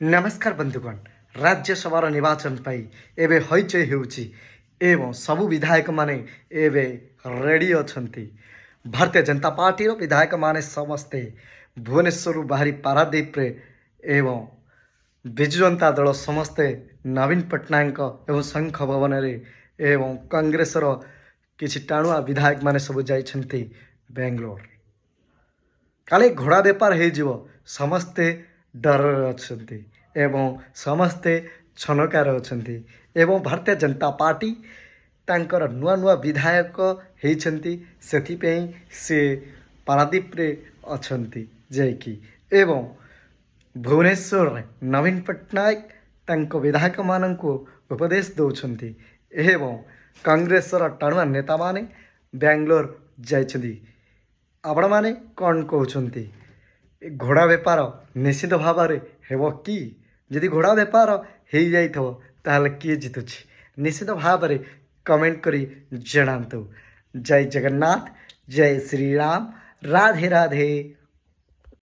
नमस्कार बंधुगण राज्यसभा निर्वाचन पाई एवं हईचई होउची एवं सबु विधायक माने एवं रेडी अछंती। भारतीय जनता पार्टी विधायक माने समस्ते भुवनेश्वर बाहरी पारादीप रे एवं विजु जनता दल समस्ते नवीन पट्टनायक एवं शंख भवन रे एवं कांग्रेस किछि टाणुआ विधायक माने सब जाइछंती बेंगलोर। काले घोड़ा बेपार हो समस्ते डर अच्छा एवं समस्ते छनकार अच्छा एवं भारतीय जनता पार्टी तांकर नुआ नुआ विधायक होती से पारादीप रे अछंती जाइकी एवं भुवनेश्वर रे नवीन पट्टनायक तांको विधायक माननको उपदेश दौरान एवं कांग्रेस टाणुआ नेता माने बेंगलोर जाइछंती। आपण माने कौन कहते घोड़ा बेपार निश्चित भाव में हेब कि जदि घोड़ा बेपार हो जाए किए जितुछि निश्चित भाव में कमेंट करी जनातु। जय जगन्नाथ, जय श्री राम, राधे राधे।